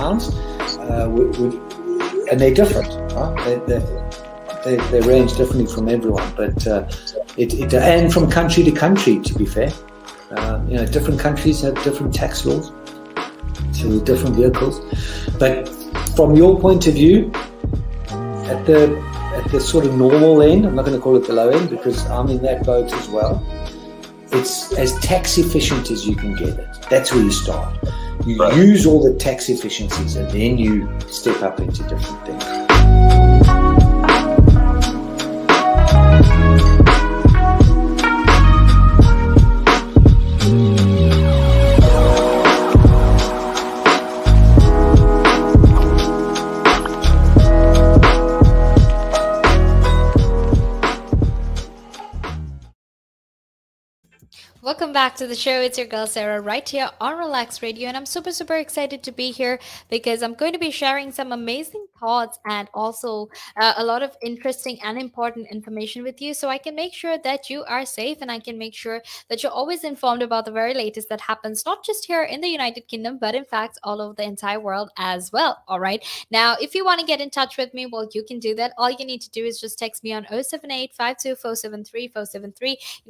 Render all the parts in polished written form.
pounds, and they're different. Right? They range differently from everyone, but and from country to country, to be fair. Different countries have different tax laws, so with different vehicles. But from your point of view, at the sort of normal end, I'm not going to call it the low end because I'm in that boat as well. It's as tax efficient as you can get it. That's where you start. You use all the tax efficiencies, and then you step up into different things. Welcome back to the show. It's your girl Sarah right here on Relaks Radio, and I'm super excited to be here because I'm going to be sharing some amazing thoughts and also a lot of interesting and important information with you, so I can make sure that you are safe and I can make sure that you're always informed about the very latest that happens not just here in the United Kingdom, but in fact all over the entire world as well. All right. Now, if you want to get in touch with me, well, you can do that. All you need to do is just text me on 078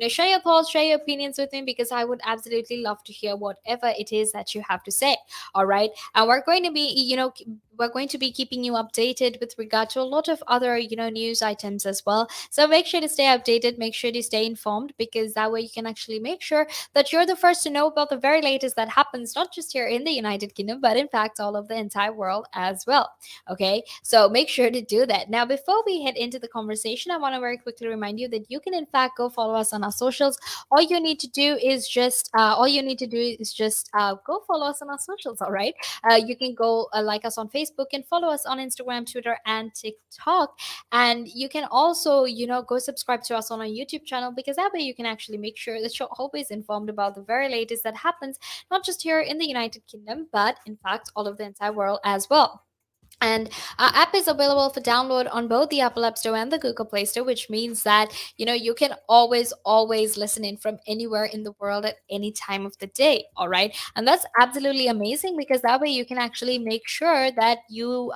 share your thoughts, share your opinions with me because I would absolutely love to hear whatever it is that you have to say. All right. And we're going to be keeping you updated with regard to a lot of other, news items as well. So make sure to stay updated, make sure to stay informed because that way you can actually make sure that you're the first to know about the very latest that happens, not just here in the United Kingdom, but in fact all of the entire world as well. Okay. So make sure to do that. Now, before we head into the conversation, I want to very quickly remind you that you can in fact go follow us on our socials. All you need to do is just go follow us on our socials. All right. You can go like us on Facebook and follow us on Instagram, Twitter, and TikTok. And you can also, go subscribe to us on our YouTube channel because that way you can actually make sure that you're always informed about the very latest that happens, not just here in the United Kingdom, but in fact all of the entire world as well. And our app is available for download on both the Apple App Store and the Google Play Store, which means that you can always listen in from anywhere in the world at any time of the day. All right, and that's absolutely amazing because that way you can actually make sure that you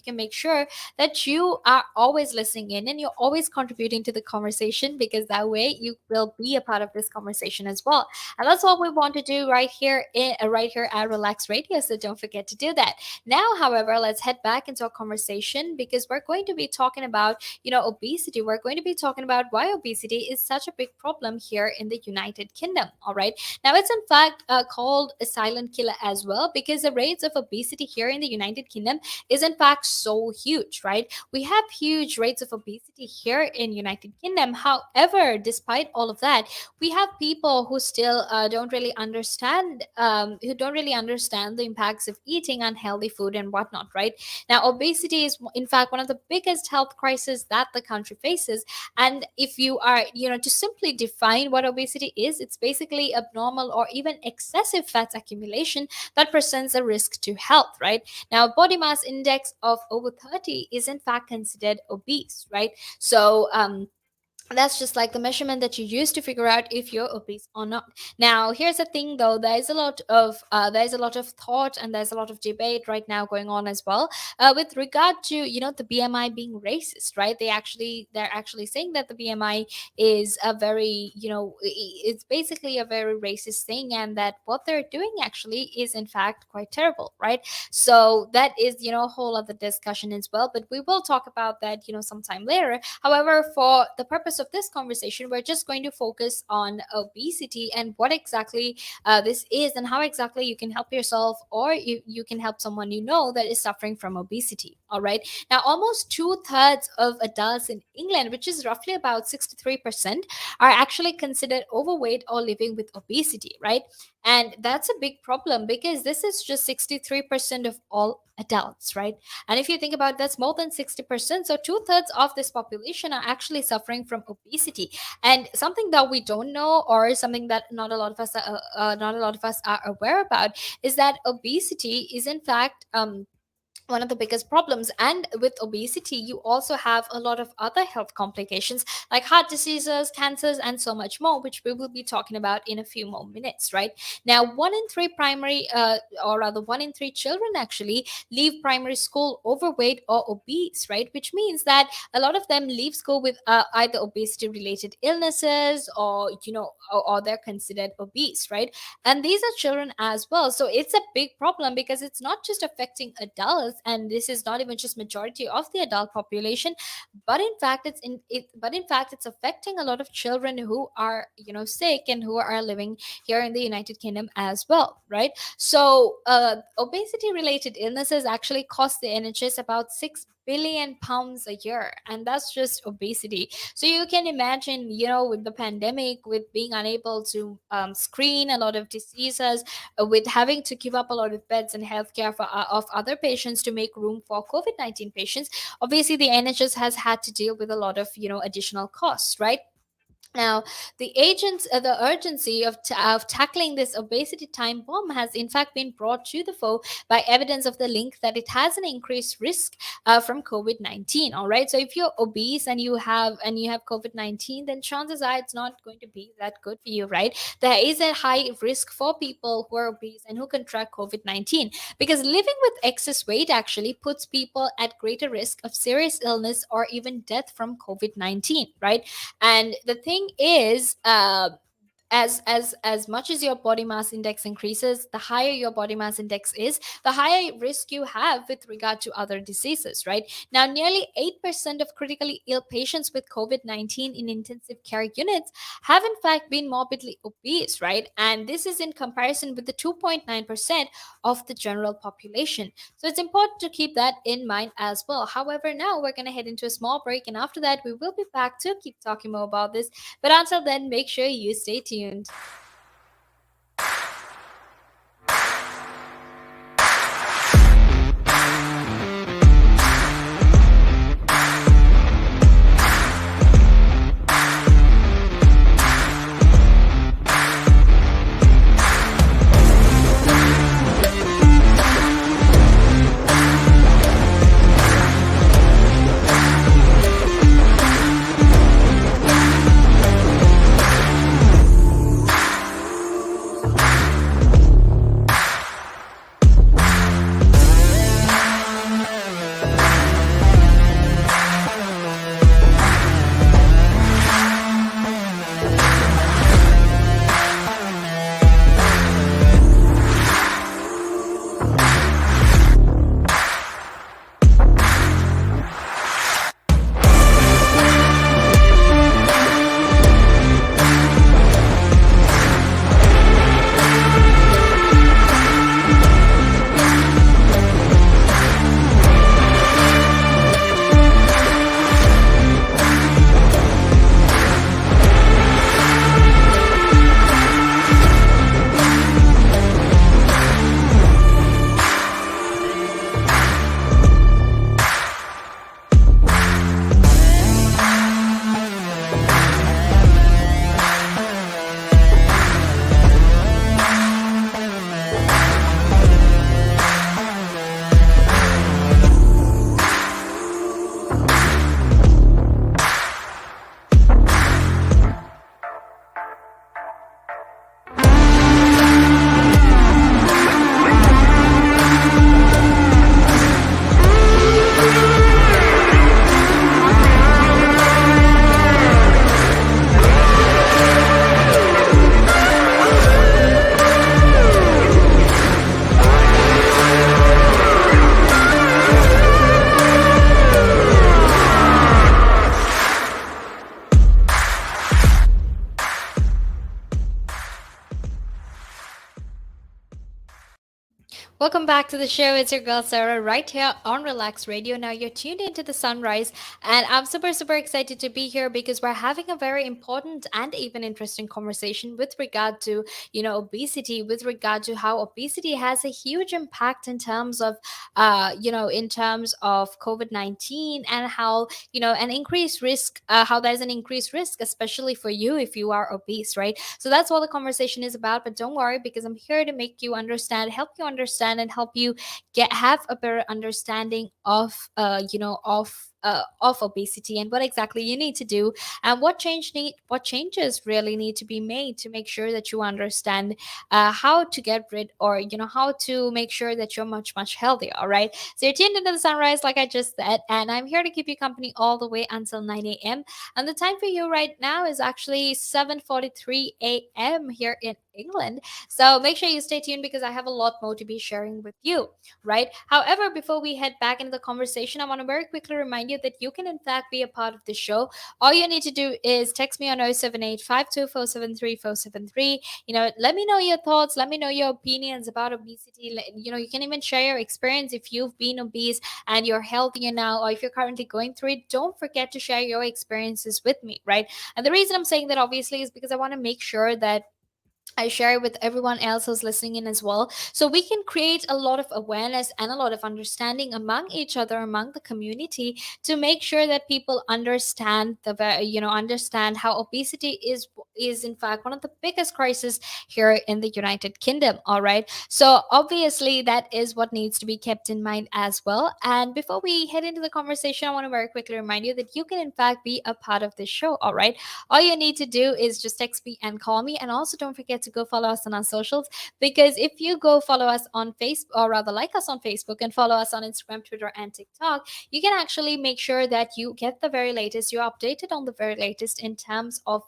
can make sure that you are always listening in and you're always contributing to the conversation because that way you will be a part of this conversation as well. And that's what we want to do right here at Relax Radio. So don't forget to do that. Now, however, let's head back into our conversation because we're going to be talking about, obesity. We're going to be talking about why obesity is such a big problem here in the United Kingdom. All right. Now, it's in fact called a silent killer as well because the rates of obesity here in the United Kingdom is in fact so huge, right? We have huge rates of obesity here in United Kingdom. However, despite all of that, we have people who still who don't really understand the impacts of eating unhealthy food and whatnot, right? Now, obesity is in fact one of the biggest health crises that the country faces. And if you are, to simply define what obesity is, it's basically abnormal or even excessive fat accumulation that presents a risk to health, right? Now, body mass index of over 30 is in fact considered obese, right? So, that's just like the measurement that you use to figure out if you're obese or not. Now, here's the thing though, there's a lot of thought and there's a lot of debate right now going on as well with regard to the BMI being racist, right? They're actually saying that the BMI is a very it's basically a very racist thing and that what they're doing actually is in fact quite terrible, right? So that is a whole other discussion as well, but we will talk about that sometime later. However, for the purpose of this conversation, we're just going to focus on obesity and what exactly this is and how exactly you can help yourself or you can help someone that is suffering from obesity. All right. Now, almost two-thirds of adults in England, which is roughly about 63%, are actually considered overweight or living with obesity, right? And that's a big problem because this is just 63% of all adults, right? And if you think about it, that's more than 60%. So two-thirds of this population are actually suffering from obesity. And something that we don't know or something that not a lot of us are aware about is that obesity is in fact one of the biggest problems. And with obesity, you also have a lot of other health complications like heart diseases, cancers, and so much more, which we will be talking about in a few more minutes, right? Now, one in three primary, or rather, one in three children actually leave primary school overweight or obese, right? Which means that a lot of them leave school with either obesity related illnesses, or, or they're considered obese, right? And these are children as well. So it's a big problem because it's not just affecting adults, and this is not even just majority of the adult population, but in fact it's affecting a lot of children who are, sick, and who are living here in the United Kingdom as well, right? So obesity related illnesses actually cost the NHS about £6 billion a year, and that's just obesity. So you can imagine, with the pandemic, with being unable to screen a lot of diseases, with having to give up a lot of beds and healthcare of other patients to make room for COVID-19 patients. Obviously, the NHS has had to deal with a lot of, additional costs, right? Now, the urgency of tackling this obesity time bomb has in fact been brought to the fore by evidence of the link that it has an increased risk from COVID-19. All right, so if you're obese and you have COVID-19, then chances are it's not going to be that good for you, right? There is a high risk for people who are obese and who contract COVID-19, because living with excess weight actually puts people at greater risk of serious illness or even death from COVID-19, right? And the thing is, as much as your body mass index increases, the higher your body mass index is, the higher risk you have with regard to other diseases, right? Now, nearly 8% of critically ill patients with COVID-19 in intensive care units have in fact been morbidly obese, right? And this is in comparison with the 2.9% of the general population. So it's important to keep that in mind as well. However, now we're going to head into a small break, and after that we will be back to keep talking more about this. But until then, make sure you stay tuned. Welcome back to the show. It's your girl Sarah right here on Relax Radio. Now you're tuned into the sunrise, and I'm super, super excited to be here because we're having a very important and even interesting conversation with regard to, obesity, with regard to how obesity has a huge impact in terms of, in terms of COVID-19, and how, an increased risk, how there's an increased risk, especially for you if you are obese, right? So that's what the conversation is about. But don't worry, because I'm here to make you understand, help you understand, and help you get have a better understanding of of obesity and what exactly you need to do, and what changes really need to be made to make sure that you understand how to get rid, or how to make sure that you're much healthier. All right, so you're tuned into the sunrise, like I just said, and I'm here to keep you company all the way until 9 a.m. And the time for you right now is actually 7:43 a.m. here in England. So make sure you stay tuned because I have a lot more to be sharing with you, right? However, before we head back into the conversation, I want to very quickly remind you that you can, in fact, be a part of the show. All you need to do is text me on 078 let me know your thoughts, let me know your opinions about obesity. You can even share your experience if you've been obese and you're healthier now, or if you're currently going through it. Don't forget to share your experiences with me, right? And the reason I'm saying that obviously is because I want to make sure that I share it with everyone else who's listening in as well. So we can create a lot of awareness and a lot of understanding among each other, among the community, to make sure that people understand understand how obesity is in fact one of the biggest crises here in the United Kingdom. All right. So obviously that is what needs to be kept in mind as well. And before we head into the conversation, I want to very quickly remind you that you can in fact be a part of this show. All right. All you need to do is just text me and call me. And also don't forget to go follow us on our socials, because if you go follow us on Facebook, or rather like us on Facebook and follow us on Instagram, Twitter, and TikTok, you can actually make sure that you get the very latest, you're updated on the very latest in terms of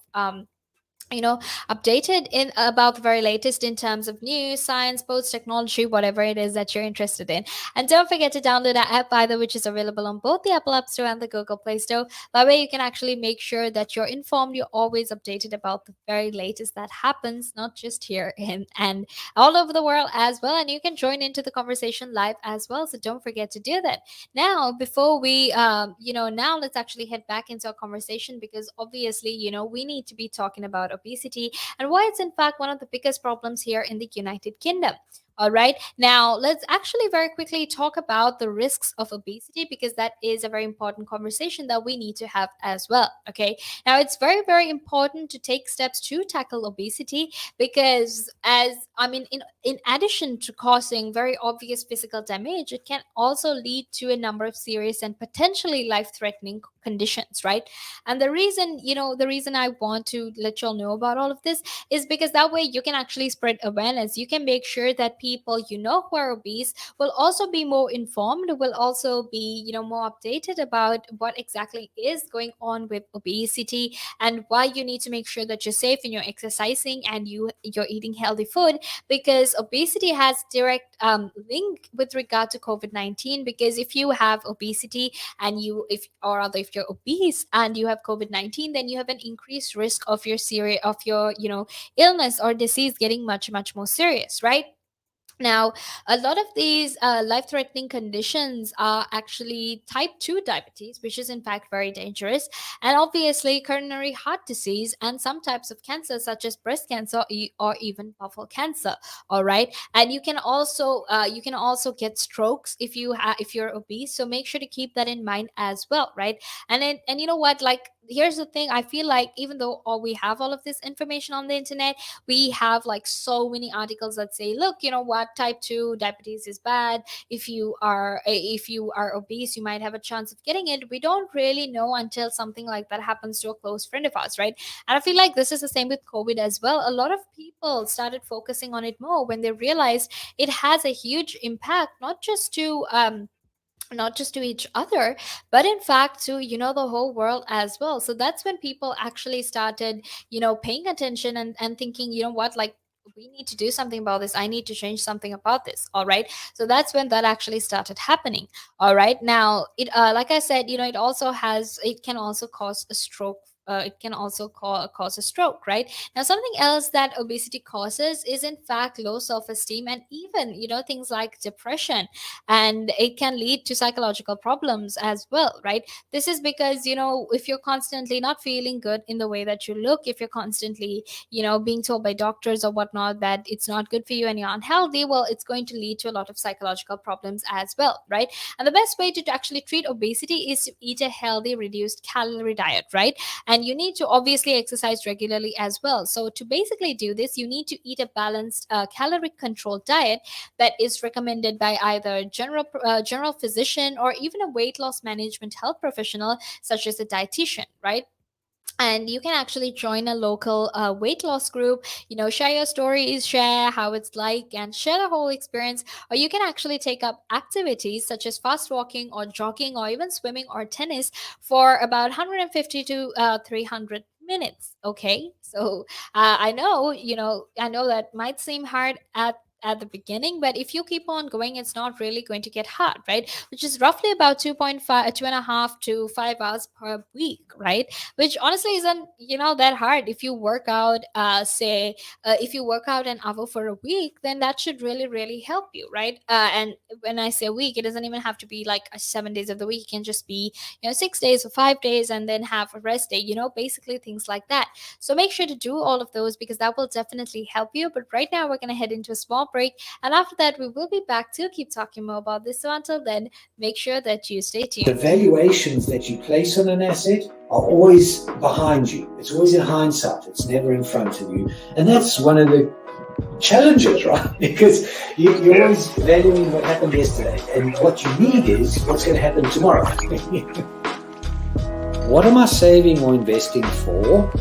you know updated in about the very latest in terms of news, science, sports, technology, whatever it is that you're interested in. And don't forget to download our app either, which is available on both the Apple App Store and the Google Play Store. That way you can actually make sure that you're informed, you're always updated about the very latest that happens, not just here in and all over the world as well. And you can join into the conversation live as well, so don't forget to do that. Now before we now let's actually head back into our conversation, because obviously we need to be talking about obesity and why it's in fact one of the biggest problems here in the United Kingdom. All right, now let's actually very quickly talk about the risks of obesity, because that is a very important conversation that we need to have as well. Okay, now it's very important to take steps to tackle obesity, because as I mean in addition to causing very obvious physical damage, it can also lead to a number of serious and potentially life-threatening conditions, right? And the reason I want to let y'all know about all of this is because that way you can actually spread awareness. You can make sure that people who are obese will also be more informed, will also be more updated about what exactly is going on with obesity, and why you need to make sure that you're safe and you're exercising and you're eating healthy food, because obesity has direct link with regard to COVID-19. Because if you have obesity and if you're obese and you have COVID-19, then you have an increased risk of your illness or disease getting much more serious, right? Now, a lot of these life threatening conditions are actually type 2 diabetes, which is in fact very dangerous, and obviously coronary heart disease, and some types of cancer, such as breast cancer or even bowel cancer. All right. And you can also get strokes if you're obese. So make sure to keep that in mind as well, right? And you know what? Like, here's the thing. I feel like even though all we have all of this information on the internet, we have like so many articles that say, look, you know what, type 2 diabetes is bad. If you are obese, you might have a chance of getting it. We don't really know until something like that happens to a close friend of ours, right? And I feel like this is the same with COVID as well. A lot of people started focusing on it more when they realized it has a huge impact, not just to each other, but in fact to the whole world as well. So that's when people actually started paying attention and thinking, you know what, like, we need to do something about this. I need to change something about this. All right. So that's when that actually started happening. All right. Now it like I said, it can also cause a stroke. It can also cause a stroke, right? Now, something else that obesity causes is, in fact, low self-esteem, and even things like depression, and it can lead to psychological problems as well, right? This is because if you're constantly not feeling good in the way that you look, if you're constantly being told by doctors or whatnot that it's not good for you and you're unhealthy, well, it's going to lead to a lot of psychological problems as well, right? And the best way to actually treat obesity is to eat a healthy reduced calorie diet, right? and you need to obviously exercise regularly as well. So to basically do this, you need to eat a balanced calorie controlled diet that is recommended by either general physician or even a weight loss management health professional such as a dietitian, right? And you can actually join a local weight loss group, share your stories, share how it's like, and share the whole experience. Or you can actually take up activities such as fast walking or jogging or even swimming or tennis for about 150 to 300 minutes. Okay, so I know that might seem hard at the beginning, but if you keep on going, it's not really going to get hard, right? Which is roughly about 2.5 2.5 to 5 hours per week, right? Which honestly isn't that hard. If you work out say if you work out an hour for a week, then that should really really help you, right? And when I say week, it doesn't even have to be like 7 days of the week. It can just be 6 days or 5 days and then have a rest day, basically things like that. So make sure to do all of those because that will definitely help you. But right now we're going to head into a small break, and after that we will be back to keep talking more about this. So until then, make sure that you stay tuned. The valuations that you place on an asset are always behind you. It's always in hindsight. It's never in front of you. And that's one of the challenges, right? Because you're always valuing what happened yesterday. And what you need is what's going to happen tomorrow. What am I saving or investing for?